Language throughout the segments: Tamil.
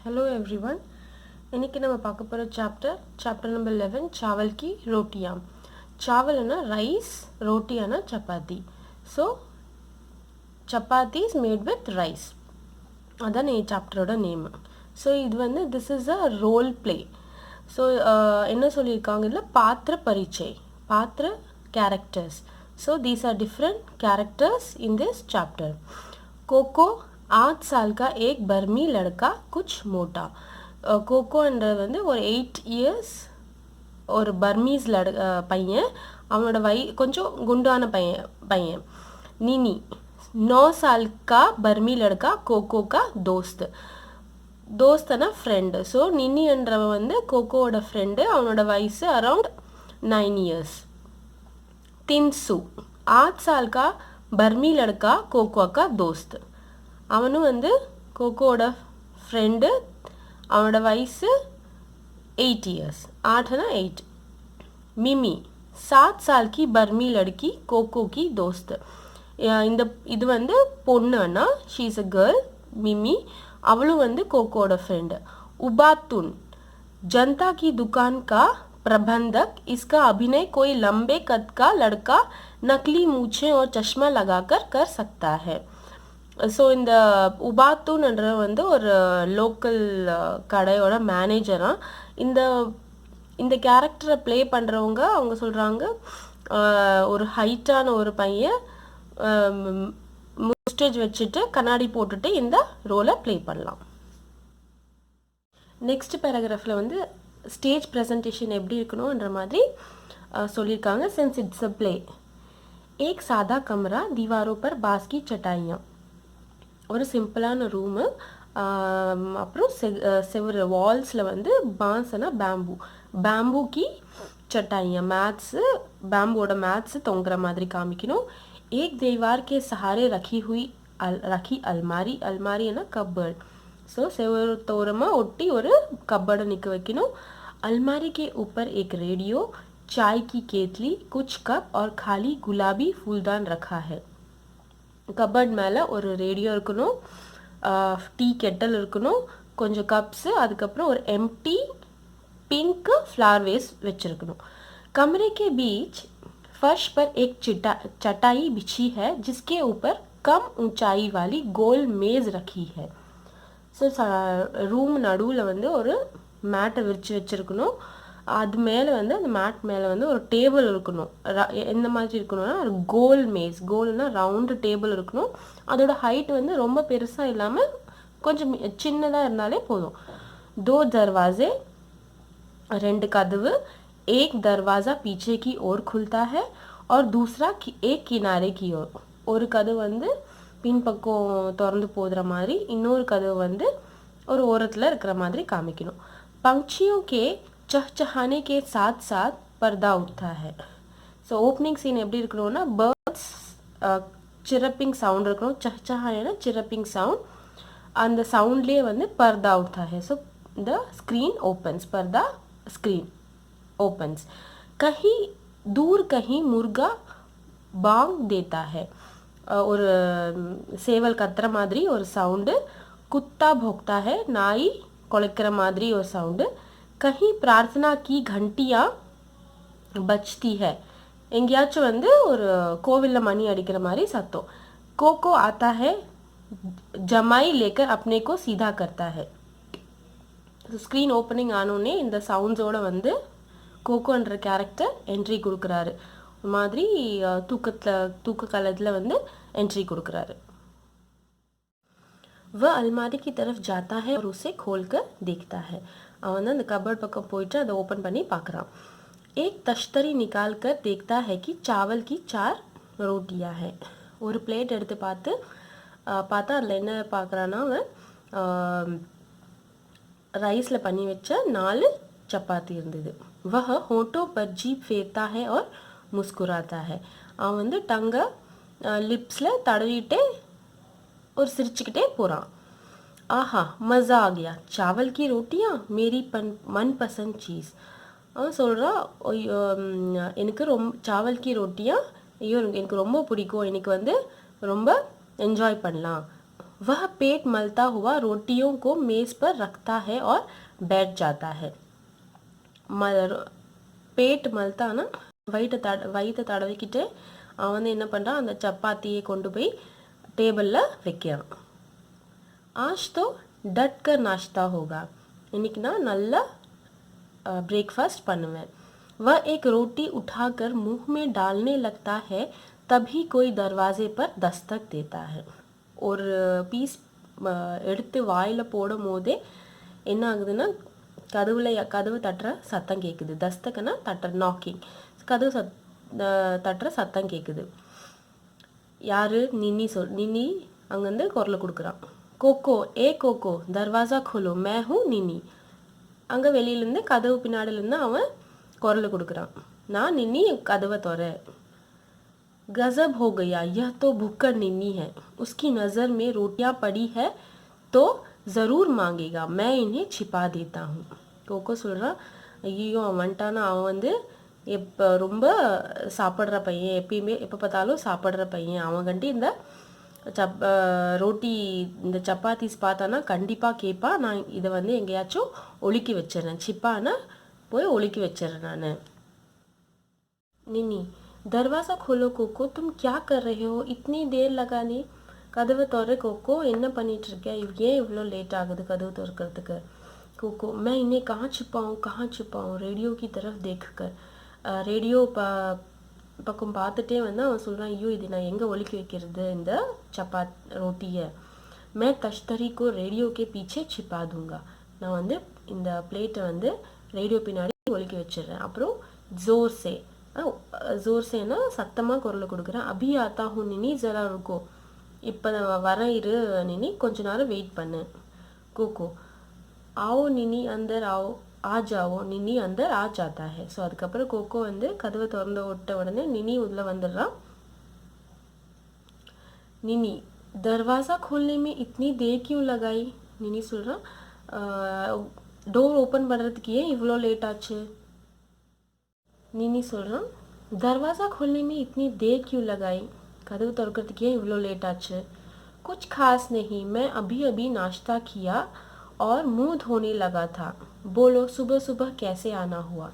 Hello everyone. இன்னைக்கு நம்ம பார்க்க போற chapter number 11 चावल की रोटियां. चावल है ना rice, रोटी है ना चपाती. So chapati is made with rice. அதான் இந்த சாப்டரோட நேம். ஸோ இது வந்து this is a role play. So என்ன சொல்லியிருக்காங்க இதில் பாத்திர பரிச்சை, பாத்திர characters. So these are different characters in this chapter. कोको 8 साल का एक बर्मी लड़का कुछ मोटा. கோகோன்றது வந்து ஒரு 8 இயர்ஸ் ஒரு பர்மீஸ் பையன், அவனோட கொஞ்சம் குண்டான பையன். நீனி 9 साल का बर्मी लड़का कोको का दोस्त. தோஸ்தனா ஃப்ரெண்டு. ஸோ நின்னி என்றவன் வந்து கோகோவோட ஃப்ரெண்டு, அவனோட வயசு அரவுண்ட் 9 இயர்ஸ். தின்சு 8 साल का बर्मी लड़का कोको का दोस्त. அவனும் வந்து கோகோவோட ஃப்ரெண்டு, அவனோட வயசு 8 இயர்ஸ். 8 8. மிமி 7 साल की बर्मी लड़की कोको की दोस्त. இது வந்து பொண்ணுன்னா she is a girl. Mimi அவளும் வந்து கோகோட ஃப்ரெண்டு. उबातुन जनता की दुकान का प्रबंधक. इसका अभिनय कोई लंबे कद का लड़का नकली मूछें और चश्मा लगाकर कर सकता है. ஸோ இந்த உபாத்துன்ற வந்து ஒரு லோக்கல் கடையோட மேனேஜராக இந்த இந்த கேரக்டரை ப்ளே பண்ணுறவங்க அவங்க சொல்கிறாங்க, ஒரு ஹைட்டான ஒரு பையன் முஸ்டேஜ் வச்சுட்டு கண்ணாடி போட்டுட்டு இந்த ரோலை ப்ளே பண்ணலாம். நெக்ஸ்ட் பேராகிராஃபில் வந்து ஸ்டேஜ் ப்ரெசன்டேஷன் எப்படி இருக்கணுன்ற மாதிரி சொல்லியிருக்காங்க. Since it's a play. एक सादा कमरा, दीवारों पर बांस की चटाइयाँ. ஒரு சிம்பிளான ரூமு, அப்புறம் செவரு வால்ஸில் வந்து பான்ஸ்னா பேம்பூ கி चटाइयाँ. மேட்ஸு பேம்போட மேட்ஸு தொங்குற மாதிரி காமிக்கணும். एक दीवार के सहारे रखी अलमारी. अलमारीனா கப்பர்ட். ஸோ செவரு தோரமாக ஒட்டி ஒரு கப்பர்டை நிற்க வைக்கணும். अलमारी के ऊपर एक रेडियो, चाय की केतली, कुछ कप और खाली गुलाबी फूलदान रखा है. கப்பர்ட் மேலே ஒரு ரேடியோ இருக்கணும், டீ கெட்டல் இருக்கணும், கொஞ்சம் கப்ஸு, அதுக்கப்புறம் ஒரு எம்டி पिंक फ्लावर वेस வச்சிருக்கணும். कमरे के बीच फर्श पर एक चटाई बिछी है जिसके ऊपर कम ऊंचाई वाली गोल मेज रखी है. ஸோ ரூம் நடுவில் வந்து ஒரு மேட்டை விரித்து வச்சுருக்கணும். அது மேலே வந்து அந்த மேட் மேலே வந்து ஒரு டேபிள் இருக்கணும். எந்த மாதிரி இருக்கணும்னா ஒரு கோல் மேஸ், கோல்னா ரவுண்டு டேபிள் இருக்கணும். அதோட ஹைட் வந்து ரொம்ப பெருசாக இல்லாமல் கொஞ்சம் சின்னதாக இருந்தாலே போதும். दो दरवाजे, 2 கதவு. एक दरवाज़ा पीछे की ओर खुलता है और दूसरा एक किनारे की ओर. ஒரு கதவு வந்து பின்பக்கம் திறந்து போகிற மாதிரி, இன்னொரு கதவு வந்து ஒரு ஓரத்தில் இருக்கிற மாதிரி காமிக்கணும். पंछियों के चहचहाने के साथ साथ पर्दा उठता है. ஸோ ஓப்பனிங் சீன் எப்படி இருக்கணும்னா பேர்ட்ஸ் சிரப்பிங் சவுண்ட் இருக்கணும். चहचहाना சிரப்பிங் சவுண்ட், அந்த சவுண்ட்லேயே வந்து पर्दा उठता है. ஸோ द स्क्रीन ओपन्स, पर्दा स्क्रीन ओपन्स. कहीं दूर कहीं मुर्गा बांग देता है. ஒரு சேவல் கத்துற மாதிரி ஒரு சவுண்டு. குத்தா भोंकता है, நாய் குலைக்கிற மாதிரி ஒரு சவுண்டு. कहीं प्रार्थना की घंटियाँ बजती है. எங்கேயாச்சும் வந்து ஒரு கோவிலில் மணி அடிக்கிற மாதிரி சத்தம். कोको आता है, जमाई लेकर अपने को सीधा करता है. ஸ்க்ரீன் ஓப்பனிங் ஆனோடனே இந்த சவுண்ட்ஸோட வந்து கோகோன்ற கேரக்டர் என்ட்ரி கொடுக்குறாரு. ஒரு மாதிரி தூக்க காலத்தில் வந்து एंट्री கொடுக்குறாரு. वह अलमारी की तरफ जाता है और उसे खोलकर देखता है. அவன் வந்து அந்த கபர்ட் பக்கம் போயிட்டு அதை ஓப்பன் பண்ணி பார்க்குறான். एक तश्तरी निकाल कर देखता है कि चावल की 4 रोटियां है. ஒரு பிளேட் எடுத்து பார்த்தா அதில் என்ன பார்க்குறான்னா அவன் ரைஸில் பண்ணி வச்ச 4 சப்பாத்தி இருந்தது. वह होठों पर जीभ फेरता है और मुस्कुराता है. அவன் வந்து டங்கை லிப்ஸில் தடவிட்டே ஒரு சிரிச்சுக்கிட்டே போகிறான். ஆஹா மज़ा आ गया, चावल की रोटियाँ मेरी मनपसंद चीज़. அவன் சொல்கிறான், எனக்கு சாவல் கி ரொட்டியா, ஐயோ எனக்கு ரொம்ப பிடிக்கும், எனக்கு வந்து ரொம்ப என்ஜாய் பண்ணலாம். वह पेट मलता हुआ रोटियों को मेज पर रखता है और बैठ जाता है. பேட் மல்தானா வயிற்றை தடவிக்கிட்டு அவன் வந்து என்ன பண்ணுறான், அந்த சப்பாத்தியை கொண்டு போய் டேபிளில் வைக்கிறான். आज तो डट कर नाश्ता होगा, இன்னைக்கு நான் நல்லா ब्रेकफास्ट பண்ணுவேன். वह एक रोटी उठाकर मुंह में डालने लगता है तभी कोई दरवाजे पर दस्तक देता है. ஒரு பீஸ் எடுத்து வாயில் போடும் போதே என்ன ஆகுதுன்னா கதவு தட்டுற சத்தம் கேட்குது. தஸ்தகனா தட்டுற, நாக்கிங். கதவு தட்டுற சத்தம் கேட்குது. யாரு? நின்னி அங்கேருந்து குரலை கொடுக்குறான். கோகோ, ஏ கோகோ தர்வாசா खोलो मैं हूँ நின்னி. அங்கே வெளியிலேருந்து கதவு பின்னாடிலேருந்து அவன் குரல் கொடுக்குறான். நான் நின்னி, கதவை தோற. गजब हो गया, यह तो भुक्कड़ निन्नी है, उसकी नज़र में रोटियां पड़ी है तो ज़रूर मांगेगा, मैं इन्हें छिपा देता हूँ. கோகோ சொல்கிறான், ஐயோ அவன் வந்துட்டானா, அவன் வந்து ரொம்ப சாப்பிட்ற பையன், எப்பயுமே எப்போ பார்த்தாலும் சாப்பிட்ற பையன். அவன் கண்டி இந்த ரோட்டி இந்த சப்பாத்திஸ் பார்த்தானா கண்டிப்பாக கேட்பான். நான் இதை வந்து எங்கேயாச்சும் ஒழுக்கி வச்சிடறேன். சிப்பானா போய் ஒழுக்கி வச்சிடறேன் நான். நின்னி, दरवाज़ा खोलो कोको, तुम क्या कर रहे हो, इतनी देर लगाने. கதவை தோற. கோகோ, என்ன பண்ணிட்டு இருக்க, ஏன் இவ்வளோ லேட் ஆகுது கதவு திறக்கிறதுக்கு. கோகோ, मैं इन्हें कहाँ छुपाऊँ, रेडियो की तरफ देखकर. ரேடியோ பக்கம் பார்த்துட்டே வந்து அவன் சொல்கிறான், ஐயோ இது நான் எங்கே ஒழுக்கி வைக்கிறது இந்த ரோட்டியை. मैं तश्तरी को रेडियो के पीछे छिपा दूंगा, நான் வந்து இந்த பிளேட்டை வந்து ரேடியோ பின்னாடி ஒழுக்கி வச்சிடுறேன். அப்புறம் ஜோர் சேனா சத்தமாக குரலை கொடுக்குறேன். அபி ஆத்தா ஹூ நினி, ஜரா ருக்கோ, இப்போ வரேன் இரு நினி, கொஞ்ச நேரம் வெயிட் பண்ணு. கோகோ, आओ நினி அந்தர் आओ, आ जाओ நினி அந்தர் आ जाता है. ஸோ அதுக்கப்புறம் கோகோ வந்து கதவை திறந்து விட்ட உடனே நினி உள்ளே வந்துடுறான். நினி, दरवाज़ा खोलने में इतनी देर क्यों लगाई. நினி சொல்கிறான், டோர் ஓப்பன் பண்ணுறதுக்கு ஏன் இவ்வளோ லேட் ஆச்சு. நினி சொல்கிறான், दरवाज़ा खोलने में इतनी देर क्यों लगाई, கதவு திறக்கிறதுக்கு ஏன் இவ்வளோ லேட் ஆச்சு. कुछ खास नहीं, मैं अभी अभी नाश्ता किया और मुंह धोने लगा था, बोलो सुबह सुबह कैसे आना हुआ.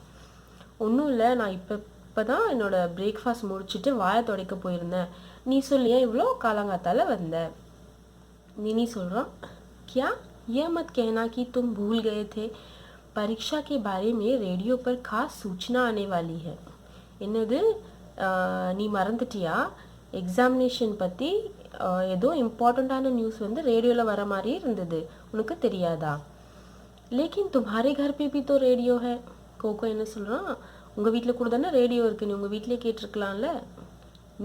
ஒன்றும் இல்லை, நான் இப்போ தான் என்னோட பிரேக்ஃபாஸ்ட் முடிச்சுட்டு வாயை துடைக்க போயிருந்தேன், நீ சொல்லியா இவ்வளோ காலங்காத்தால் வந்த. நினி சொல்கிறான், क्या यह मत कहना कि तुम भूल गए थे, परीक्षा के बारे में रेडियो पर खास सूचना आने वाली है. என்னது, நீ மறந்துட்டியா, எக்ஸாமினேஷன் பற்றி ஏதோ இம்பார்ட்டண்ட்டான நியூஸ் வந்து ரேடியோவில் வர மாதிரி இருந்தது, உனக்கு தெரியாதா. லேக்கின் தும்ஹாரே கர் பே பி தோ ரேடியோ ஹை. கோகோ என்ன சொல்கிறான், உங்கள் வீட்டில் கூட தானே ரேடியோ இருக்குது, நீ உங்கள் வீட்டிலே கேட்டிருக்கலாம்ல.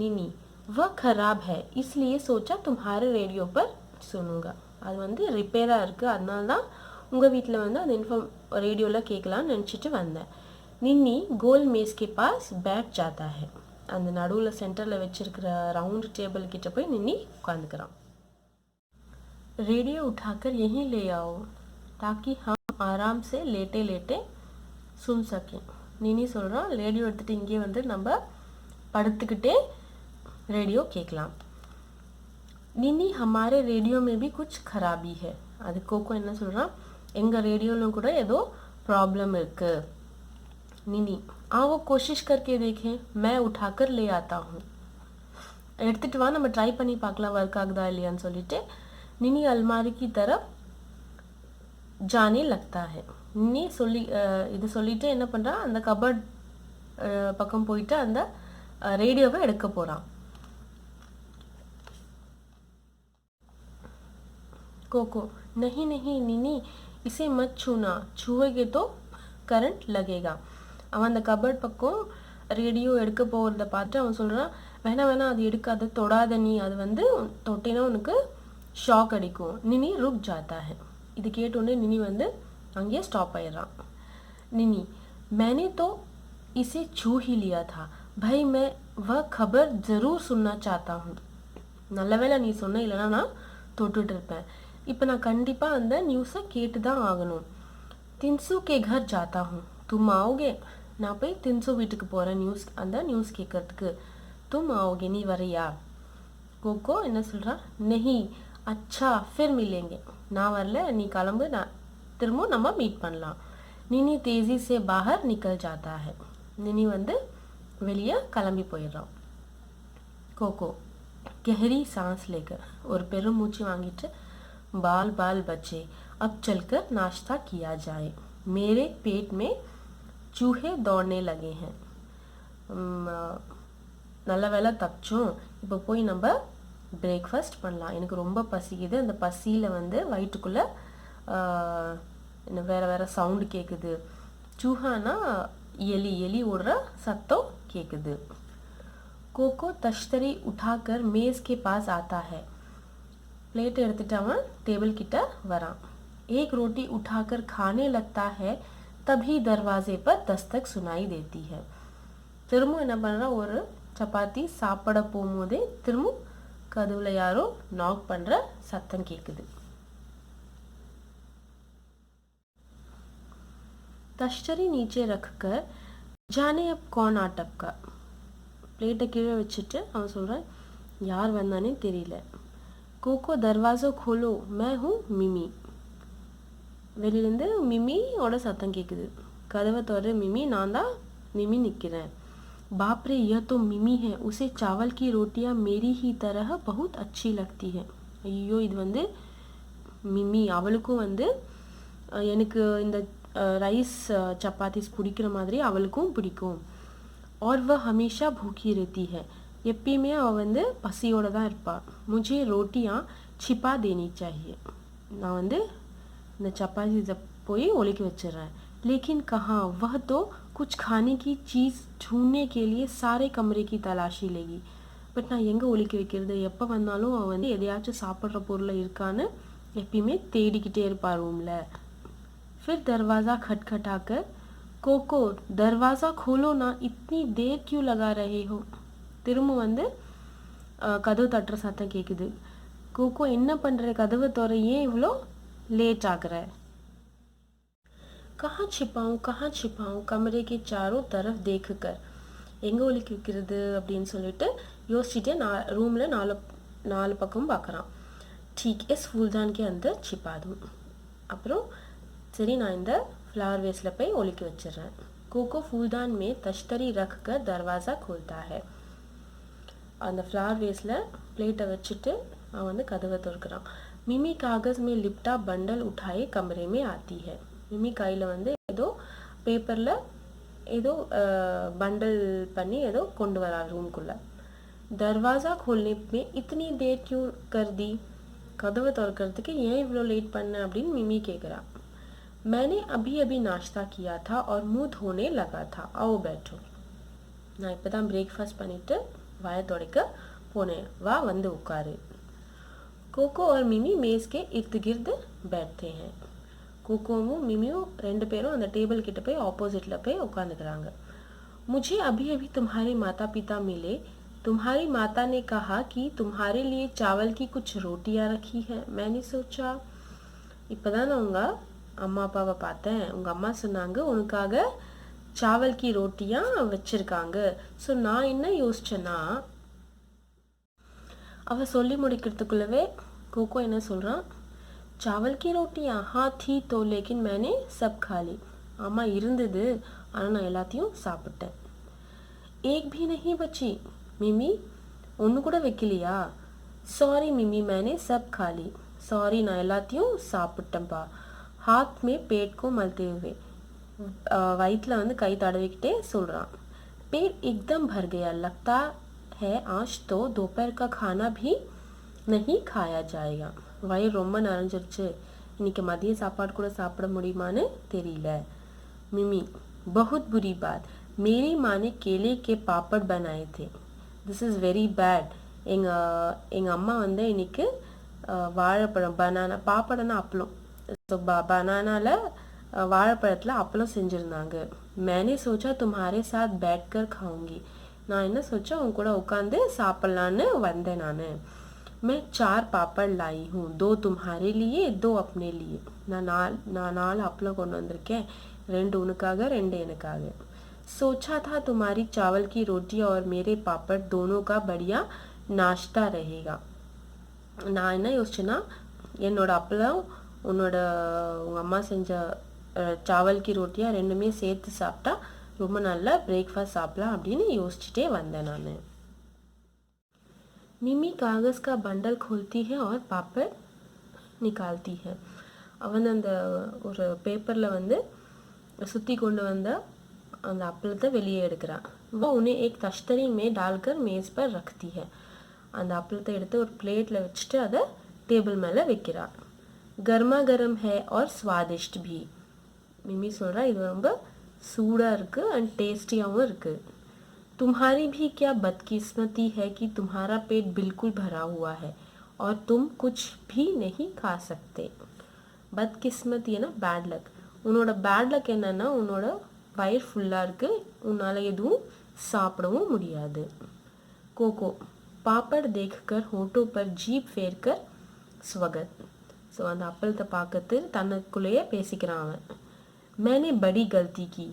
நினி, வ खराब है इसलिए सोचा तुम्हारे रेडियो पर सुनूंगा, அது வந்து ரிப்பேராக இருக்குது, அதனால தான் உங்கள் வீட்டில் வந்து அந்த ரேடியோவில் கேட்கலான்னு நினச்சிட்டு வந்தேன். நின்னி கோல் மேஸ் கே பாஸ் பேட் ஜாத்தா है, அந்த நடுவில் சென்டரில் வச்சிருக்கிற ரவுண்ட் டேபிள் கிட்ட போய் நின்னி உட்காந்துக்கிறான். रेडियो उठाकर यहीं ले आओ ताकि हम आराम से लेटे लेटे सुन सकें. நின்னி சொல்கிறான், ரேடியோ எடுத்துகிட்டு இங்கே வந்து நம்ம படுத்துக்கிட்டே ரேடியோ கேட்கலாம். நின்னி हमारे रेडियो में भी कुछ खराबी है. அது கோகோ என்ன சொல்கிறான், எங்கள் ரேடியோவில் கூட ஏதோ ப்ராப்ளம் இருக்குது. நினி, आओ कोशिश करके देखें, मैं उठाकर ले आता हूँ. எடுத்துகிட்டு வா, நம்ம ட்ரை பண்ணி பார்க்கலாம் ஒர்க் ஆகுதா இல்லையான்னு சொல்லிட்டு நினி அல்மாரி की तरफ जाने लगता है. நினி இது சொல்லிட்டு என்ன பண்ணுறான், அந்த கபர்ட் பக்கம் போயிட்டு அந்த ரேடியோவை எடுக்க போகிறான். कोको, नहीं नहीं निनी, इसे मत छूना, छुएगे तो करंट लगेगा. அவன் அந்த கபர்ட் பக்கம் ரேடியோ எடுக்க போகிறத பார்த்துட்டு அவன் சொல்கிறான், வேணாம் அது எடுக்காத, தொடாத நீ, அது வந்து தொட்டினா உனக்கு ஷாக் அடிக்கும். நினி ருக் ஜாத்தா है. இது கேட்டோடனே நினி வந்து அங்கேயே ஸ்டாப் ஆயிடுறான். நினி, मैंने तो इसे छू ही लिया था भाई, मैं वह खबर ज़रूर सुनना चाहता हूँ. நல்ல வேளை நீ சொன்ன, இல்லைனா நான் தொட்டுட்டு இருப்பேன். இப்போ நான் கண்டிப்பாக அந்த நியூஸை கேட்டு தான் ஆகணும். தின்சு கே घर जाता हूँ, तुम आओगे. நான் போய் தின்சு வீட்டுக்கு போகிறேன் அந்த நியூஸ் கேட்கறதுக்கு. तुम आओगे, நீ வரையா. கோகோ என்ன சொல்கிறா, नहीं अच्छा फिर मिलेंगे, நான் வரல நீ கிளம்பு, நான் திரும்ப நம்ம மீட் பண்ணலாம். நினி तेजी से बाहर निकल जाता है. நினி வந்து வெளியே கிளம்பி போயிடுறான். கோகோ गहरी सांस लेकर ஒரு பெருமூச்சு வாங்கிட்டு बाल बाल बच्चे अब चलकर नाश्ता किया जाए, मेरे पेट में चूहे दौड़ने लगे हैं. நல்ல வேலை தப்பிச்சோம், இப்போ போய் நம்ம பிரேக்ஃபாஸ்ட் பண்ணலாம், எனக்கு ரொம்ப பசிக்குது. அந்த பசியில் வந்து வயிற்றுக்குள்ளே வேறு வேறு சவுண்டு கேட்குது. சூஹானா எலி, எலி ஓடுற சத்தம் கேட்குது. கோகோ தஷ்தரி உठाकर मेज के पास आता है. प्लेट எடுத்துட்டு அவன் டேபிள் கிட்ட வரான். एक रोटी उठाकर खाने लगता है, तभी दरवाजे पर दस्तक सुनाई देती है. திரும்ப என்ன பண்ணுறான், ஒரு சப்பாத்தி சாப்பிட போகும்போதே திரும்ப கதவுல யாரோ நாக் பண்ணுற சத்தம் கேட்குது. तश्तरी नीचे रखकर जाने अब कौन आ टपका. प्लेटை கீழே வச்சுட்டு அவன் சொல்கிறான், யார் வந்தானே தெரியல. கோகோ தர்வாசோ खोलो, मैं हूँ மிமி. வெளியிலேருந்து மிமியோட சத்தம் கேட்குது. கதவை திற மிமி, நான் தான் மிமி நிற்கிறேன். बाप रे यह तो मिमी है, उसे चावल की रोटियां मेरी ही तरह बहुत अच्छी लगती है. ஐயோ இது வந்து மிமி, அவளுக்கும் வந்து எனக்கு இந்த ரைஸ் சப்பாத்திஸ் பிடிக்கிற மாதிரி அவளுக்கும் பிடிக்கும். और वह हमेशा भूखी रहती है, எப்பயுமே அவள் வந்து பசியோடு தான் இருப்பாள். मुझे रोटियां छिपा देनी चाहिए, நான் வந்து இந்த சப்பாத்தி போய் ஒலிக்க வச்சிடுறேன். लेकिन कहाँ, वह तो कुछ खाने की चीज़ ढूंढने के लिए सारे कमरे की तलाशी लेगी. பட் நான் எங்கே ஒலிக்க வைக்கிறது, எப்போ வந்தாலும் அவள் வந்து எதையாச்சும் சாப்பிட்ற பொருளை இருக்கான்னு எப்பயுமே தேடிக்கிட்டே இருப்பாள் ரூமில். फिर दरवाज़ा खटखटाकर कोको दरवाज़ा खोलो ना, इतनी देर क्यों लगा रहे हो. திரும்ப வந்து கதவு தட்டுற சத்தம் கேட்குது. கோகோ என்ன பண்ணுற, கதவை திற, ஏன் இவ்வளோ லேட் ஆகுற. कहाँ छिपाऊँ, कमरे के चारों तरफ देख कर. எங்கே ஒலிக்க வைக்கிறது அப்படின்னு சொல்லிட்டு யோசிச்சுட்டே ரூமில் நாலு பக்கம் பார்க்குறான். ठीक इस फूलदान के अंदर छिपा दूँ. அப்புறம் சரி நான் இந்த फ्लावर वेस्टिல் போய் ஒலிக்க வச்சிடுறேன். கோகோ फूलदान में तश्तरी रख कर दरवाज़ा खोलता है. அந்த ஃப்ளவர் வேஸ்டில் பிளேட்டை வச்சுட்டு அவன் வந்து கதவை திறக்கிறான். மிமி காகஸ் में लिपटा बंडल उठाए कमरे में आती है. மிமி கையில் வந்து ஏதோ பேப்பரில் ஏதோ பண்டல் பண்ணி ஏதோ கொண்டு வரா ரூம்குள்ளே. दरवाज़ा खोलने में इतनी देर क्यों कर दी. கதவை திறக்கிறதுக்கு ஏன் இவ்வளோ லேட் பண்ண அப்படின்னு மிமி கேட்குறா. मैंने अभी अभी नाश्ता किया था और मुंह धोने लगा था, आओ बैठो. நான் இப்போ தான் பிரேக்ஃபாஸ்ட் பண்ணிவிட்டு வாயை துடைக்க போனேன், வா வந்து உட்காரு. கோகோ और मिमी मेज़ के इर्द गिर्द बैठते हैं. கோகோவும் மிமியும் ரெண்டு பேரும் அந்த டேபிள் கிட்ட போய் ஆப்போசிட்டில் போய் உட்காந்துக்கிறாங்க. मुझे अभी अभी तुम्हारे माता पिता मिले, तुम्हारी माता ने कहा कि तुम्हारे लिए चावल की कुछ रोटियां रखी हैं. मैंने सोचा, இப்போதான் நான் உங்கள் அம்மா அப்பாவை பார்த்தேன், உங்கள் அம்மா சொன்னாங்க உனக்காக சாவல் கி ரோட்டியா வச்சுருக்காங்க. ஸோ நான் என்ன யோசிச்சேன்னா, அவள் சொல்லி முடிக்கிறதுக்குள்ளவே கோகோ என்ன சொல்கிறான், चावल की रोटियां हाँ थी तो लेकिन मैंने सब खा ली. ஆமாம் இருந்தது, ஆனால் நான் எல்லாத்தையும் சாப்பிட்டேன். एक भी नहीं बची. மிமி ஒன்று கூட வைக்கலையா. சாரி மிமி मैंने सब खा ली. சாரி நான் எல்லாத்தையும் சாப்பிட்டேன்ப்பா. हाथ में पेट को मलते हुए, வயிற்றில் வந்து கை தடவிக்கிட்டே சொல்கிறான். पेट एकदम भर गया, लगता है आज तो दोपहर का खाना भी नहीं खाया जाएगा. வயிறு ரொம்ப நிறைஞ்சிருச்சு, இன்னைக்கு மதிய சாப்பாடு கூட சாப்பிட முடியுமான்னு தெரியல. मिमी बहुत बुरी बात, मेरी माँ ने केले के पापड़ बनाए थे. This is very bad. எங்கள் அம்மா வந்து இன்னைக்கு வாழைப்பழம் பனானா, பாப்படனா அப்பளம், ஸோ பனானாவில் வாழைப்பழத்தில் அப்பளம் செஞ்சுருந்தாங்க. मैंने सोचा तुम्हारे साथ बैठकर खाऊंगी. நான் என்ன सोचा உன் கூட உட்காந்து சாப்பிட்லான்னு வந்தேன் நான். मैं 4 पापड़ लाई हूँ, 2 तुम्हारे लिए 2 अपने लिए. நான் 4 அப்பளம் கொண்டு வந்திருக்கேன், 2 உனக்காக 2 எனக்காக. सोचा था तुम्हारी चावल की रोटी और मेरे पापड़ दोनों का बढ़िया नाश्ता रहेगा. நான் என்ன யோசிச்சேன்னா, என்னோட அப்பளம் உங்கள் அம்மா செஞ்ச சாவல் கி ரோட்டியா ரெண்டுமே சேர்த்து சாப்பிட்டா ரொம்ப நல்லா பிரேக்ஃபாஸ்ட் சாப்பிடலாம் அப்படின்னு யோசிச்சுட்டே வந்தேன் நான். மிமி காகஸ் கா பண்டல் खोलती है और पापड़ निकालती है. அவன் அந்த ஒரு பேப்பரில் வந்து சுற்றி கொண்டு வந்த அந்த அப்பளத்தை வெளியே எடுக்கிறான். वो उन्हें एक तश्तरी में डालकर मेज़ पर रखती है. அந்த அப்பளத்தை எடுத்து ஒரு பிளேட்டில் வச்சுட்டு அதை டேபிள் மேலே வைக்கிறான். கர்மா கரம் है और स्वादिष्ट भी. மிமி சொல்கிறா இது ரொம்ப சூடாக இருக்குது அண்ட் டேஸ்டியாகவும் இருக்குது. तुम्हारी भी क्या बदकिस्मती है कि तुम्हारा पेट बिल्कुल भरा हुआ है और तुम कुछ भी नहीं खा सकते. பத்கிஸ்மத்தினா பேட் லக். உன்னோட பேட் லக் என்னன்னா உன்னோட வயிறு ஃபுல்லாக இருக்குது, உன்னால் எதுவும் சாப்பிடவும் முடியாது. கோகோ பாப்பட் தேக்கர் ஹோட்டோ பர் ஜீப் ஃபேர்கர் ஸ்வகத். ஸோ அந்த அப்பளத்தை பார்க்கறது தனக்குள்ளேயே பேசிக்கிறான் அவன். मैंने बड़ी गलती की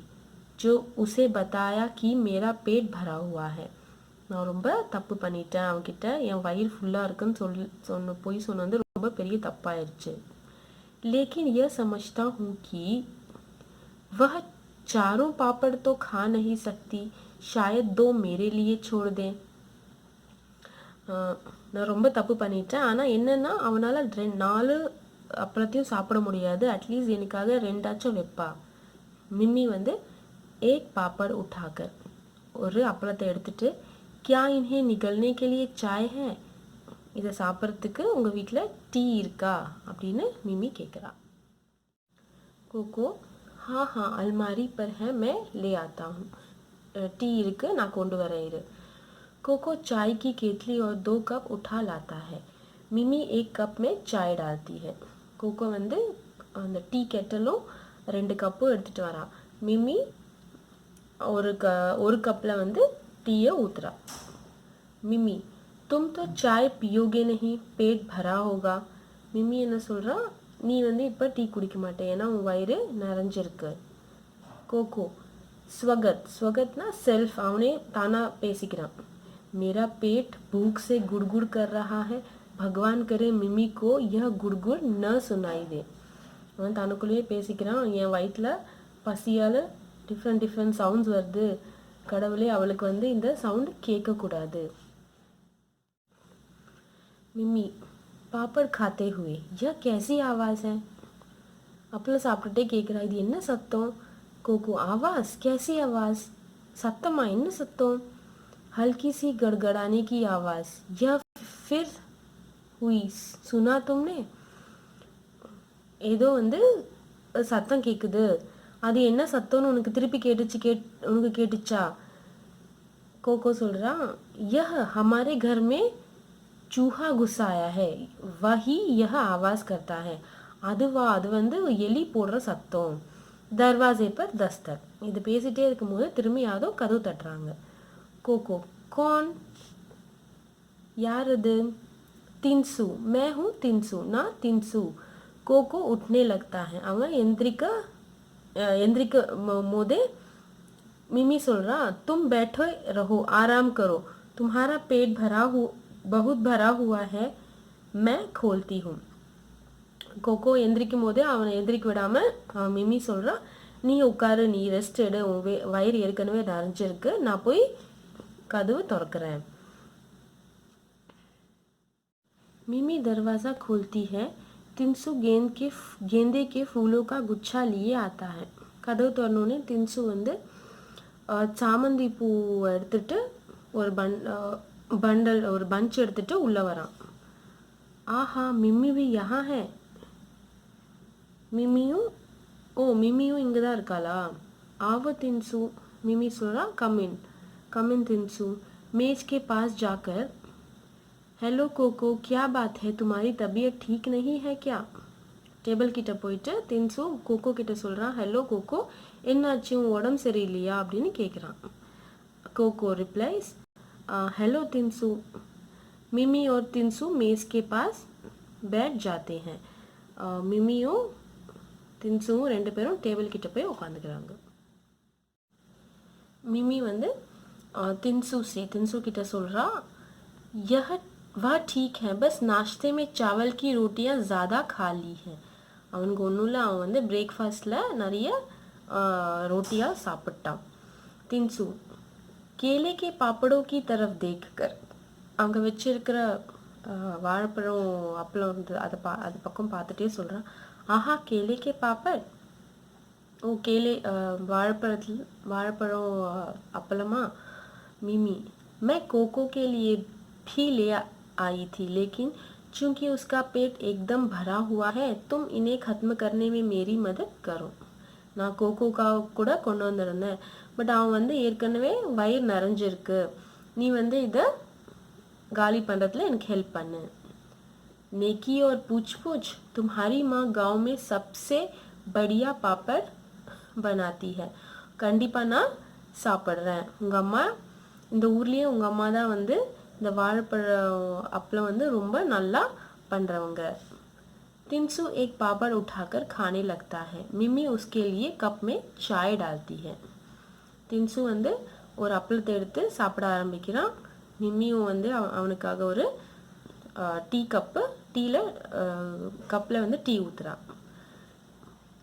जो उसे बताया कि मेरा पेट भरा हुआ है. நான் ரொம்ப தப்பு பண்ணிட்டேன், அவன்கிட்ட என் வயிறு ஃபுல்லாக இருக்குன்னு போய் சொன்னது ரொம்ப பெரிய தப்பாயிருச்சு. लेकिन यह समझता हूँ कि वह चारों पापड़ तो खा नहीं सकती, शायद 2 मेरे लिए छोड़ दें. நான் ரொம்ப தப்பு பண்ணிட்டேன், ஆனால் என்னென்னா அவனால் 4 அப்பளத்தையும் சாப்பிட முடியாது, அட்லீஸ்ட் எனக்காக 2ஆச்சும் வைப்பா. மிம்மி வந்து एक पापड़ उठाकर ஒரு அப்பளத்தை எடுத்துட்டு क्या इन्हें निगलने के लिए चाय है. இதை சாப்பிட்றதுக்கு உங்கள் வீட்டில் டீ இருக்கா அப்படின்னு மிமி கேட்குறா. கோகோ हाँ हाँ अलमारी पर है मैं ले आता हूँ. டீ இருக்கு நான் கொண்டு வரேன் இரு. कोको चाय की केतली और 2 कप उठा लाता है. मिमी 1 कप में चाय डालती है. कोको வந்து அந்த டீ கெட்டலும் 2 கப்பும் எடுத்துகிட்டு வரா. மிமி ஒரு கப்பில் வந்து டீயை ஊற்றுறா. மிமி तुम तो चाय पियोगे नहीं, पेट भरा होगा. மிமி என்ன சொல்கிறா, நீ வந்து இப்போ டீ குடிக்க மாட்டேன் ஏன்னா உன் வயிறு நிறைஞ்சிருக்கு. கோகோ ஸ்வகத் ஸ்வகத்னா செல்ஃப், அவனே தானாக பேசிக்கிறான். मेरा पेट भूख से गुड़गुड़ कर रहा है, भगवान करे मिमी को यह गुड़गुड़ न सुनाई दे. அவன் தனக்குள்ளேயே பேசிக்கிறான், என் வயிற்றில் பசியால் டிஃப்ரெண்ட் சவுண்ட்ஸ் வருது, கடவுளே அவளுக்கு வந்து இந்த சவுண்டு கேட்கக்கூடாது. மிம்மி पापड़ खाते हुए यह कैसी आवाज़ है. அப்பளம் சாப்பிட்டுட்டே கேட்குறா, இது என்ன சத்தம். கோகோ आवाज़ कैसी आवाज़, சத்தமா என்ன சத்தம். हल्की सी गड़गड़ाने की आवाज़, यह फिर हुई, सुना तुमने. ஏதோ வந்து சத்தம் கேட்குது, அது என்ன சத்தம்னு உனக்கு திருப்பி உனக்கு கேட்டுச்சா. கோகோ சொல்கிறா यह हमारे घर में चूहा घुस आया है, वही यह आवाज़ करता है. அது வந்து எலி போடுற சத்தம். தர்வாசே பர் தஸ்தக். இது பேசிகிட்டே இருக்கும்போது திரும்பி யாதோ கதவு தட்டுறாங்க. கோகோ कौन, यार அது. तिनसु मैं हूँ तिनसु ना तिनसु. कोको उठने लगता है. அவன் எந்திரிக்க போதே मिमी சொல்கிறா तुम बैठो रहो आराम करो, तुम्हारा पेट बहुत भरा हुआ है, मैं खोलती हूँ. கோகோ எந்திரிக்கும் போதே அவனை எந்திரிக்க விடாமல் அவன் மிமி சொல்கிறா, நீ உட்காரு, நீ ரெஸ்ட் எடு, உன் வயிறு ஏற்கனவே நிறைஞ்சிருக்கு, நான் போய் கதவு திறக்கிறேன். मिमी दरवाज़ा खोलती है. तिनसु गेंदे के फूलों का गुच्छा लिए आता है. கதவு திறனோடனே தின்சு வந்து சாமந்தி பூ எடுத்துட்டு ஒரு பஞ்ச் எடுத்துட்டு உள்ளே வரான். ஆஹா மிம்மி भी यहाँ है. மிம்மியும் இங்கே தான் இருக்காளா. ஆவோ தின்சு. மிமி சொல்கிறா कम इन तिनसु. मेज के पास जाकर हेलो कोको क्या बात है, तुम्हारी तबीयत ठीक नहीं है क्या. டேபிள் கிட்ட போயிட்டு தின்சு கோகோ கிட்ட சொல்கிறான், ஹலோ கோகோ என்னாச்சு, உன் உடம்பு சரியில்லையா அப்படின்னு கேட்குறான். Koko replies hello Tinsu. Mimi और तिनसु मेज़ के पास बैठ जाते हैं. மிமியும் தின்சுவும் 2 பேரும் டேபிள் கிட்ட போய் உட்காந்துக்கிறாங்க. மிமி வந்து தின்சு கிட்ட சொல்கிறா, यह वह ठीक है, बस नाश्ते में चावल की रोटियां ज़्यादा खा ली हैं. அவனுக்கு ஒன்றும் இல்லை, அவன் வந்து பிரேக்ஃபாஸ்ட்டில் நிறைய रोटियां சாப்பிட்டான். தின்சு केले के पापड़ों की तरफ देखकर, அங்கே வச்சிருக்கிற வாழைப்பழம் அப்பளம் வந்து அது பக்கம் பார்த்துட்டே சொல்கிறான். ஆஹா, கேலே கே பாப்பட், ஓ கேலே வாழைப்பழம் அப்பளமா. मिमी मैं कोको के लिए भी ले आई थी, लेकिन चूंकि उसका पेट एकदम भरा हुआ है, तुम इन्हें ख़त्म करने में मेरी मदद करो. நான் கோகோக்கா கூட கொண்டு வந்திருந்தேன், பட் அவன் வந்து ஏற்கனவே வயிறு நிறைஞ்சிருக்கு, நீ வந்து இதை காலி பண்ணுறதுல எனக்கு ஹெல்ப் பண்ணு. नेकी और पूछ पूछ, तुम्हारी माँ गांव में सबसे बढ़िया पापड़ बनाती है. கண்டிப்பாக நான் சாப்பிட்றேன். உங்கள் அம்மா இந்த ஊர்லேயே உங்கள் அம்மா தான் வந்து இந்த வாழைப்பழம் அப்பளம் வந்து ரொம்ப நல்லா பண்ணுறவங்க. तिनसु एक पापड़ उठाकर खाने लगता है. मिमी उसके लिए कप में चाय डालती है. தின்சு வந்து ஒரு அப்பளத்தை எடுத்து சாப்பிட ஆரம்பிக்கிறான். மிம்மியும் வந்து அவனுக்காக ஒரு டீ கப்பில் வந்து டீ ஊற்றுறான்.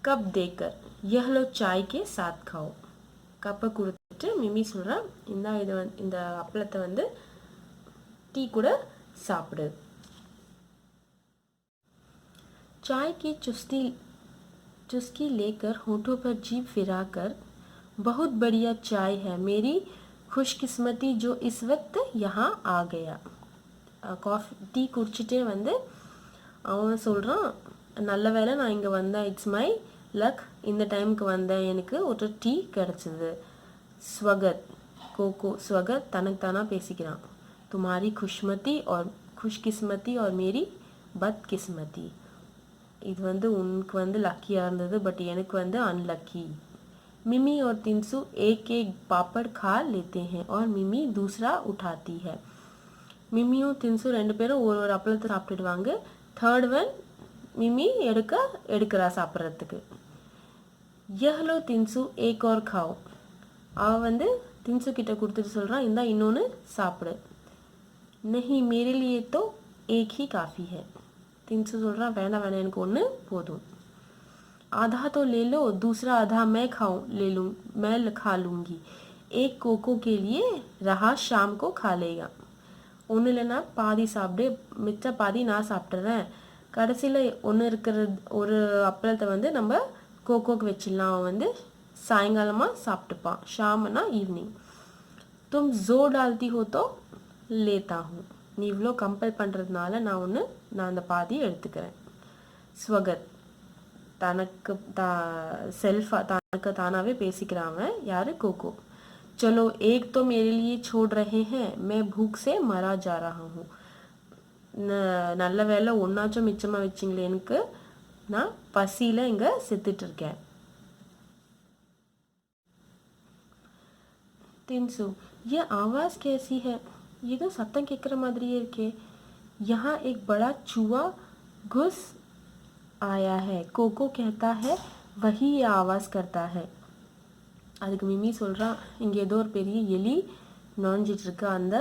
கப் தேக்கர் यह लो चाय के साथ खाओ. கப்பை கொடுத்துட்டு மிம்மி சொல்கிறான், இந்த அப்பளத்தை வந்து டீ கூட சாப்பிடு. चाय की चुस्की लेकर होठों पर जीभ फिराकर, बहुत बढ़िया चाय है, मेरी खुशकिस्मती जो इस वक्त यहाँ आ गया. டீ குடிச்சிட்டே வந்து அவன் சொல்கிறான், நல்ல வேலை நான் இங்கே வந்தேன், இட்ஸ் மை லக், இந்த டைமுக்கு வந்தேன், எனக்கு ஒரு டீ கிடச்சிது. ஸ்வகத் கோகோ ஸ்வகத் தனக்கு தானாக பேசிக்கிறான். துமாரி खुशकिस्मती और मेरी बदकिस्मती, இது வந்து உனக்கு வந்து லக்கியாக இருந்தது, பட் எனக்கு வந்து अनलकी. मिमी और तिनसु एक एक पापड़ खा लेते हैं और मिमी दूसरा उठाती है. மிம்மியும் தின்சு ரெண்டு பேரும் ஒரு அப்பளத்தை சாப்பிட்டுடுவாங்க. தேர்ட் ஒன் மிம்மி எடுக்கிறா சாப்பிட்றதுக்கு. யஹ்லோ தின்சு ஏக் और खाओ, அவள் வந்து தின்சு கிட்ட கொடுத்துட்டு சொல்கிறான், இந்தா இன்னொன்று சாப்பிடு. नहीं मेरे लिए तो एक ही काफ़ी है. தின்சு சொல்கிறான், வேண்டாம் எனக்கு ஒன்று போதும். आधा तो ले लो, दूसरा आधा मैं खा लूँगी. एक कोको के लिए रहा, शाम को खा लेगा. ஒன்று இல்லைன்னா பாதி சாப்பிடு, மிச்ச பாதி நான் சாப்பிட்றேன். கடைசியில் ஒன்று இருக்கிற ஒரு அப்பளத்தை வந்து நம்ம கோகோக்கு வச்சிடலாம், அவன் வந்து சாயங்காலமாக சாப்பிட்டுப்பான், ஷாம்னா ஈவினிங். தும் ஜோர் டால்தி ஹோ தோ லேத்தா ஹூ, நீ இவ்வளோ கம்பல் பண்ணுறதுனால நான் அந்த பாதியை எடுத்துக்கிறேன். ஸ்வகத் தனக்கு தானாகவே பேசிக்கிறாங்க. யார்? கோகோ. चलो एक तो मेरे लिए छोड़ रहे हैं, मैं भूख से मरा जा रहा हूँ. நல்ல வேலை ஒன்றாச்சும் மிச்சமாக வச்சிங்களே, எனக்கு நான் பசியில் இங்கே செத்துட்டு இருக்கேன். तिनसु ये आवाज़ कैसी है, ये तो சத்தம் கேட்குற மாதிரியே இருக்கே. यहाँ एक बड़ा चूहा घुस आया है, कोको कहता है वही ये आवाज़ करता है. அதுக்கு மிம்மி சொல்கிறான், இங்கே ஏதோ ஒரு பெரிய எலி நுழைஞ்சிட்ருக்கு. அந்த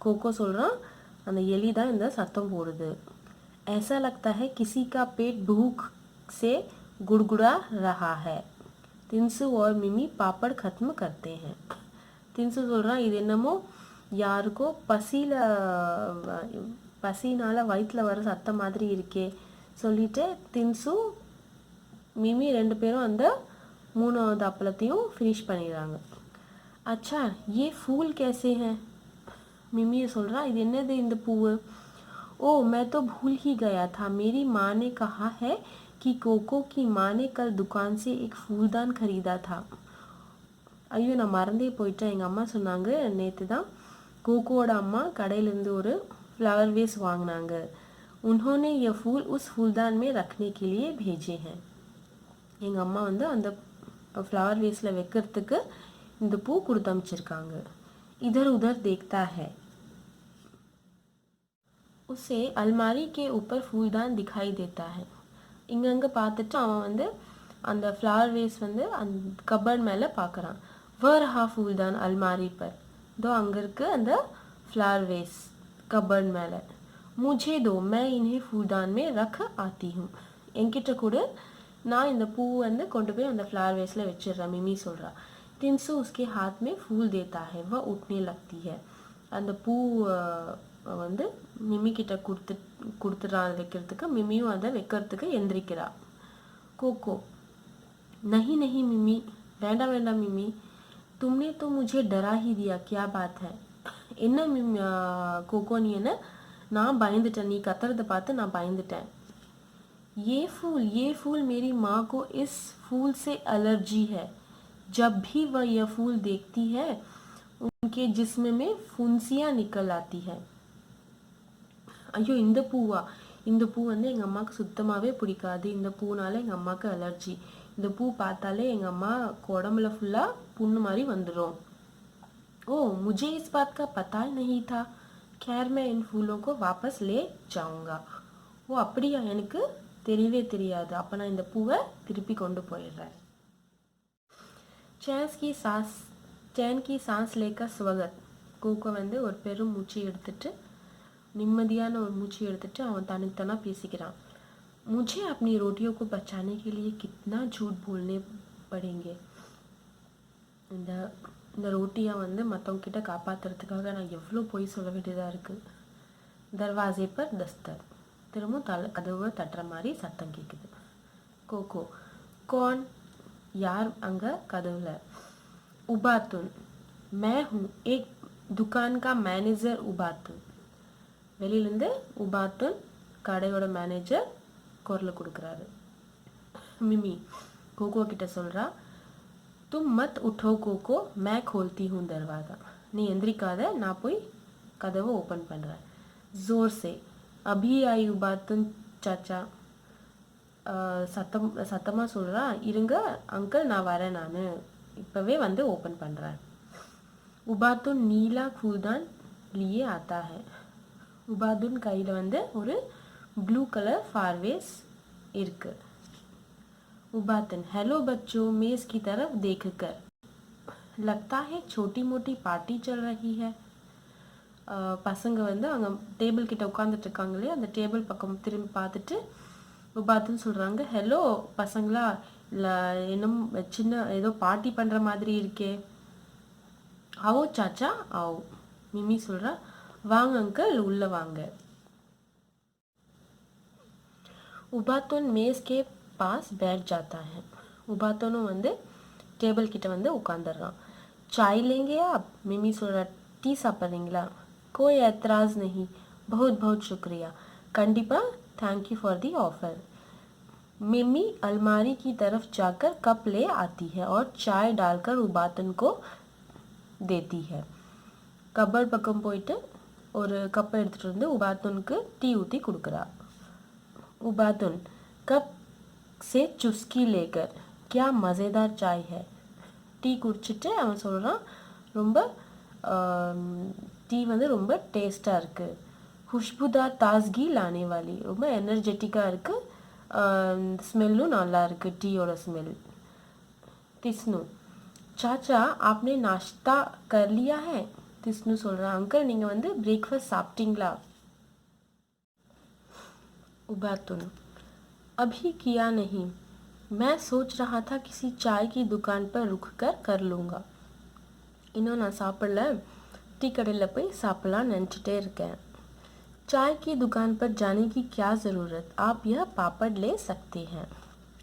கோகோ சொல்கிறான், அந்த எலி தான் இந்த சத்தம் போடுது. ऐसा लगता है किसी का पेट भूख से गुड़गुड़ा रहा है. तिनसु और मिमी पापड़ ख़त्म करते हैं. தின்சு சொல்கிறான், இது என்னமோ யாருக்கோ பசினால் வயிற்றில் வர சத்தம் மாதிரி இருக்கே சொல்லிட்டு தின்சு மிமி ரெண்டு பேரும் அந்த மூணாவது அப்பளத்தையும் ஃபினிஷ் பண்ணிடுறாங்க. अच्छा ये फूल कैसे हैं, मिमी சொல்கிறா, இது என்னது இந்த பூவு? ओ मैं तो भूल ही गया था, मेरी माँ ने कहा है कि कोको की माँ ने कल दुकान से एक फूलदान खरीदा था. ஐயோ நான் மறந்தே போயிட்டேன், எங்கள் அம்மா சொன்னாங்க நேற்று தான் கோகோட அம்மா கடையிலேருந்து ஒரு फ्लावर वेस வாங்கினாங்க. उन्होंने ये फूल उस फूलदान में रखने के लिए भेजे हैं. எங்கள் அம்மா வந்து அந்த फ्लावर वेஸில் வைக்கிறதுக்கு இந்த பூ கொடுத்து அனுப்பிச்சிருக்காங்க. इधर उधर देखता है, उसे अलमारी के ऊपर फूलदान दिखाई देता है. இங்கங்கே பார்த்துட்டு அவன் வந்து அந்த ஃப்ளவர் வேஸ் வந்து அந்த கபர்ட் மேலே பார்க்குறான். वह रहा फूलदान अलमारी पर, दो அங்கே இருக்குது அந்த ஃப்ளவர் வேஸ் கபர்ட் மேலே. मुझे दो मैं इन्हें फूलदान में रख आती हूँ என்கிட்ட கொடு நான் இந்த பூ வந்து கொண்டு போய் அந்த ஃப்ளவர் வேஸில் வச்சிடுறேன் மிமி சொல்கிறா तिनसु उसके हाथ में फूल देता है वह उठने लगती है அந்த பூ வந்து மிமி கிட்ட கொடுத்துறான் வைக்கிறதுக்கு மிமியும் அதை வைக்கிறதுக்கு எந்திரிக்கிறா कोको नहीं नहीं मिमी வேண்டாம் வேண்டாம் மிமி तुमने तो मुझे डरा ही दिया क्या बात है என்ன மிமி கோகோ நீ என்ன நான் பயந்துட்டேன் நீ கத்துறதை பார்த்து நான் பயந்துட்டேன் ये फूल मेरी माँ को इस फूल से एलर्जी है जब भी वह यह फूल देखती है उनके जिस्म में फुंसियाँ निकल आती है ஐயோ இந்த பூவா இந்த பூ வந்து எங்கள் அம்மாவுக்கு சுத்தமாகவே பிடிக்காது இந்த பூனால எங்கள் அம்மாவுக்கு அலர்ஜி இந்த பூ பார்த்தாலே எங்கள் அம்மா உடம்புல ஃபுல்லாக புண்ணு மாதிரி வந்துடும் ओ मुझे इस बात का पता ही नहीं था खैर मैं इन फूलों को वापस ले जाऊंगा ஓ அப்படியா எனக்கு தெரியவே தெரியாது அப்போ நான் இந்த பூவை திருப்பி கொண்டு போயிடுறேன் चैन की सांस लेकर स्वागत கோகோ வந்து ஒரு பெரும் மூச்சு எடுத்துட்டு நிம்மதியான ஒரு மூச்சு எடுத்துட்டு அவன் தனித்தனா பேசிக்கிறான் मुझे अपनी रोटियों को बचाने के लिए कितना झूठ बोलने पड़ेंगे இந்த ரோட்டியை வந்து மற்றவங்க கிட்ட காப்பாற்றுறதுக்காக நான் எவ்வளோ பொய் சொல்ல வேண்டியதாக இருக்குது दरवाजे पर दस्तक திரும்ப கதவை தட்டுற மாதிரி சத்தம் கேட்குது கோகோ कौन யார் அங்கே கதவுல उबातुन मैं हूँ एक दुकान का मैनेजर उबातुन வெளியிலேருந்து உபாத்துன் கடையோட மேனேஜர் குரல் கொடுக்குறாரு மிமி கோகோ கிட்ட சொல்கிறா तुम मत उठो कोको मैं खोलती हूँ दरवाज़ा நீ எந்திரிக்காத நான் போய் கதவை ஓப்பன் பண்ணுறேன் जोर से अभी आई उबातुन चाचा சத்தமாக சொல்கிறா இருங்க அங்கிள் நான் வரேன் நான் இப்போவே வந்து ஓப்பன் பண்ணுறேன் उबातुन नीला फूलदान लिए आता है उबातुन கையில் வந்து ஒரு ப்ளூ கலர் ஃபார்வேஸ் இருக்குது उबातुन हेलो बच्चों मेज़ की तरफ देखकर लगता है छोटी मोटी पार्टी चल रही है பசங்க வந்து அங்கே டேபிள் கிட்ட உட்காந்துட்டு இருக்காங்க இல்லையா அந்த டேபிள் பக்கம் திரும்பி பார்த்துட்டு உபாத்துன்னு சொல்கிறாங்க ஹலோ பசங்களா இல்லை இன்னும் சின்ன ஏதோ பார்ட்டி பண்ணுற மாதிரி இருக்கே आओ चाचा आओ மிமி சொல்கிறா வாங்க அங்கிள் உள்ளே வாங்க उबातुन मेज़ के पास बैठ जाता है उबातुन வந்து டேபிள் கிட்ட வந்து உட்காந்துடுறான் चाय लेंगे आप மிமி சொல்கிறா டீ சாப்பிட்றீங்களா कोई एतराज़ नहीं बहुत बहुत शुक्रिया कंडिपा thank you for the offer Mimi अलमारी की तरफ जाकर कप ले आती है और चाय डालकर उबातुन को देती है कबर्ड பக்கம் போயிட்டு ஒரு கப்பை எடுத்துகிட்டு வந்து உபாத்துனுக்கு டீ ஊற்றி கொடுக்குறா उबातुन कप से चुस्की लेकर क्या मज़ेदार चाय है டீ குடிச்சிட்டு அவன் சொல்கிறான் ரொம்ப டீ வந்து ரொம்ப டேஸ்ட்டாக இருக்குது खुशबूदार ताजगी लाने वाली ரொம்ப எனர்ஜெட்டிக்காக இருக்குது ஸ்மெல்லும் நல்லா இருக்குது டீயோட ஸ்மெல் तिस्नु चाचा आपने नाश्ता कर लिया है तिस्नु சொல்கிறான் அங்கிள் நீங்கள் வந்து பிரேக்ஃபாஸ்ட் சாப்பிட்டீங்களா उबातुन अभी किया नहीं मैं सोच रहा था किसी चाय की दुकान पर रुक कर लूँगा இன்னும் நான் சாப்பிடல டீ கடையில் போய் சாப்பிடலான்னு நினச்சிட்டே இருக்கேன் चाय की दुकान पर जाने की क्या ज़रूरत आप यह पापड़ ले सकते हैं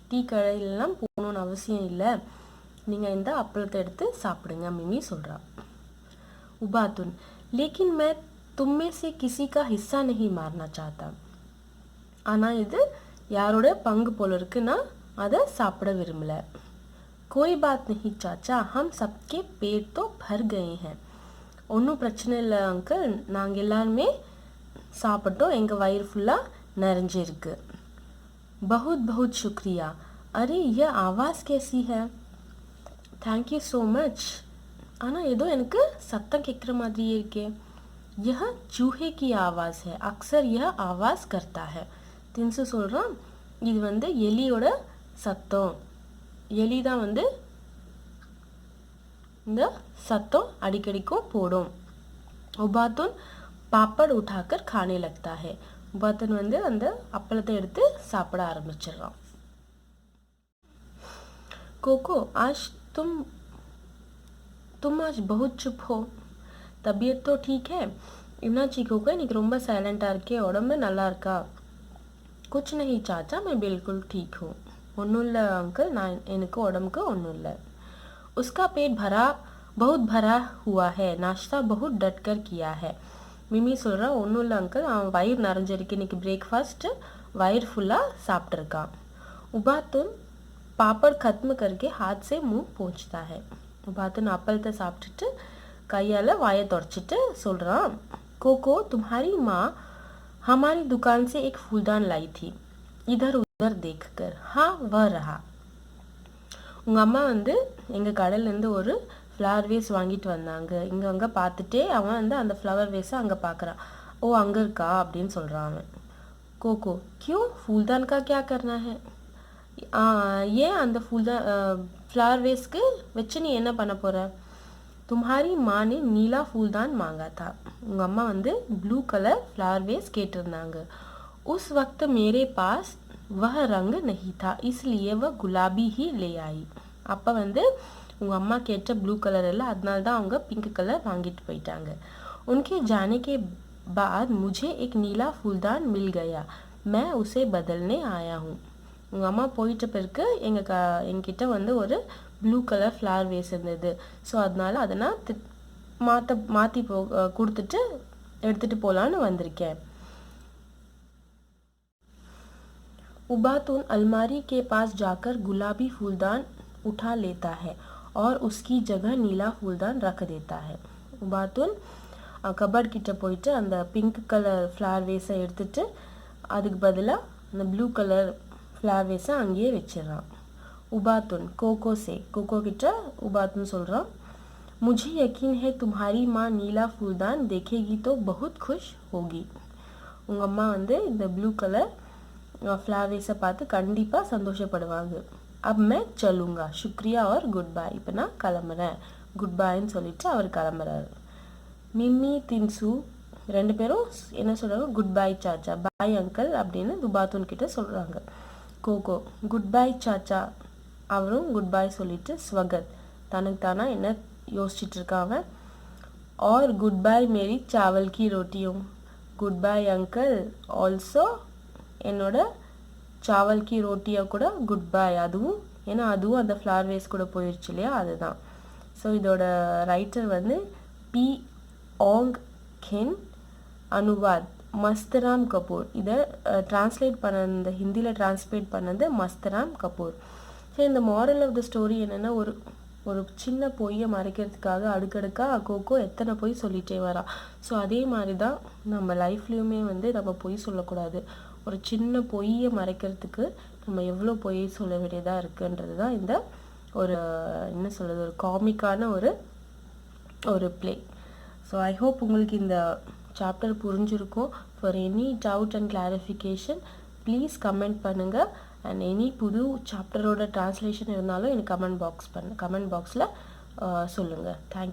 டீ கடையிலலாம் போகணுன்னு அவசியம் இல்லை நீங்கள் இந்த அப்பளத்தை எடுத்து சாப்பிடுங்க மிமி சொல்கிறா उबातुन लेकिन मैं तुम में से किसी का हिस्सा नहीं मारना चाहता ஆனால் இது யாரோட பங்கு போல இருக்குன்னா அதை சாப்பிட விரும்பல कोई बात नहीं चाचा हम सबके पेट तो भर गए हैं ஒன்றும் பிரச்சனை இல்லை அங்கிள் நாங்கள் எல்லாருமே சாப்பிட்டோம் எங்கள் வயிறு ஃபுல்லாக நிறைஞ்சிருக்கு बहुत बहुत शुक्रिया अरे यह आवाज़ कैसी है थैंक यू सो मच ஆனால் ஏதோ எனக்கு சத்தம் கேட்குற மாதிரியே இருக்கே यह चूहे की आवाज़ है अक्सर यह आवाज़ करता है தின்சு சொல்கிறான் இது வந்து எலியோட சத்தம் எலி தான் வந்து இந்த சத்தம் அடிக்கடிக்கும் போடும் उबातुन பாப்பட் உठाकर खाने लगता है. உபாத்தன் வந்து அந்த அப்பளத்தை எடுத்து சாப்பிட ஆரம்பிச்சிடுறான். कोको आज तुम आज बहुत चुप हो. तबीयत तो ठीक है. என்னாச்சு கோகோ, இன்னைக்கு ரொம்ப சைலண்டாக இருக்கே, உடம்பு நல்லா இருக்கா? कुछ नहीं चाचा, मैं बिल्कुल ठीक हूँ. ஒன்றும் இல்லை अंकल, நான் எனக்கு உடம்புக்கு ஒன்றும் இல்லை. उसका पेट बहुत भरा हुआ है. नाश्ता बहुत डट कर किया है. மிமி சொல்கிறா, ஒன்றும் இல்லை அங்கிள், அவன் வயிறு நிறைஞ்சிருக்கு, இன்னைக்கு பிரேக்ஃபாஸ்ட்டு வயிறு ஃபுல்லாக சாப்பிட்ருக்கான். உபாத்துன் पापड़ खत्म करके हाथ से मुंह पोंछता है. उबातुन அப்பளத்தை சாப்பிட்டுட்டு கையால் வாயை தொடச்சிட்டு சொல்கிறான், कोको तुम्हारी माँ हमारी दुकान से एक फूलदान लाई थी, इधर उधर देखकर. हाँ वह रहा. உங்கள் அம்மா வந்து எங்கள் கடையிலேருந்து ஒரு ஃப்ளவர் வேஸ் வாங்கிட்டு வந்தாங்க. இங்கே அங்கே பார்த்துட்டே அவன் வந்து அந்த ஃப்ளவர் வேஸை அங்கே பார்க்குறான். ஓ அங்கே இருக்கா அப்படின்னு சொல்கிறான் அவன். கோகோ, क्यों फूलदान का क्या करना है? ஏன் அந்த फूलदान ஃப்ளவர் வேஸ்க்கு வச்சு நீ என்ன பண்ண போகிற? तुम्हारी माँ ने नीला फूलदान मांगा था. உங்கள் அம்மா வந்து ப்ளூ கலர் ஃப்ளவர் வேஸ் கேட்டிருந்தாங்க. उस वक्त मेरे पास वह रंग नहीं था, इसलिए वह गुलाबी ही ले आई. அப்போ வந்து உங்கள் அம்மா கேட்ட ப்ளூ கலர் இல்லை, அதனால தான் அவங்க பிங்க் கலர் வாங்கிட்டு போயிட்டாங்க. उनके जाने के बाद मुझे एक नीला फूलदान मिल गया, मैं उसे बदलने आया हूँ. உங்கள் அம்மா போயிட்ட பிறகு எங்கிட்ட வந்து ஒரு ப்ளூ கலர் ஃப்ளவர் வேஸ் இருந்தது. ஸோ அதனால அதை நான் மாற்றி கொடுத்துட்டு எடுத்துகிட்டு போகலான்னு வந்திருக்கேன். उबातुन अलमारी के पास जाकर गुलाबी फूलदान उठा लेता है और उसकी जगह नीला फूलदान रख देता है. உபாத்துன் கபட் கிட்ட போயிட்டு அந்த பிங்க் கலர் ஃப்ளவர் வேஸை எடுத்துட்டு அதுக்கு பதிலாக அந்த ப்ளூ கலர் ஃப்ளவர் வேஸை அங்கேயே வச்சிடறான். உபாத்துன் கோகோ கோகோ கிட்ட உபாத்துன் சொல்கிறான், मुझे यकीन है तुम्हारी माँ नीला फूलदान देखेगी तो बहुत खुश होगी. உங்கள் அம்மா வந்து இந்த ப்ளூ கலர் ஃப்ளவர் வேஸை பார்த்து கண்டிப்பாக சந்தோஷப்படுவாங்க. अब मैं चलूँगा, शुक्रिया और गुड बाय. இப்போ நான் கிளம்புறேன், குட் பாய்ன்னு சொல்லிட்டு அவர் கிளம்புறாரு. மிம்மி தின்சு ரெண்டு பேரும் என்ன சொல்கிறாங்க, குட் பாய் சாச்சா, பாய் அங்கிள் அப்படின்னு உபாத்துன் கிட்ட சொல்கிறாங்க. கோகோ, குட் பாய் சாச்சா, அவரும் குட் பாய் சொல்லிட்டு ஸ்வகத் தனக்கு தானா என்ன யோசிச்சுட்டு இருக்காங்க. और गुड बाय मेरी चावल की रोटियों. गुड बाय अंकल, ஆல்சோ என்னோட சாவல் கி ரோட்டியை கூட குட் பாய். அதுவும் ஏன்னா அதுவும் அந்த ஃப்ளவர் வேஸ் கூட போயிடுச்சு இல்லையா, அதுதான். ஸோ இதோட ரைட்டர் வந்து பி ஓங் கென், அனுவாத் மஸ்தராம் கபூர். இதை டிரான்ஸ்லேட் பண்ண இந்த ஹிந்தியில் டிரான்ஸ்லேட் பண்ணது மஸ்தராம் கபூர். ஸோ இந்த மாரல் ஆஃப் த ஸ்டோரி என்னென்னா, ஒரு சின்ன பொய்யை மறைக்கிறதுக்காக அடுக்கடுக்காக கோகோ எத்தனை பொய் சொல்லிகிட்டே வரா. ஸோ அதே மாதிரி தான் நம்ம லைஃப்லேயுமே வந்து நம்ம பொய் சொல்லக்கூடாது. ஒரு சின்ன பொய்யை மறைக்கிறதுக்கு நம்ம எவ்வளோ பொய் சொல்ல வேண்டியதாக இருக்குன்றது தான் இந்த ஒரு என்ன சொல்கிறது, ஒரு காமிக்கான ஒரு ப்ளே. ஸோ ஐ ஹோப் உங்களுக்கு இந்த சாப்டர் புரிஞ்சிருக்கும். For any doubt and clarification please comment பண்ணுங்கள். அண்ட் எனி புது சாப்டரோட ட்ரான்ஸ்லேஷன் இருந்தாலும் எனக்கு கமெண்ட் பாக்ஸில் சொல்லுங்கள். தேங்க்யூ.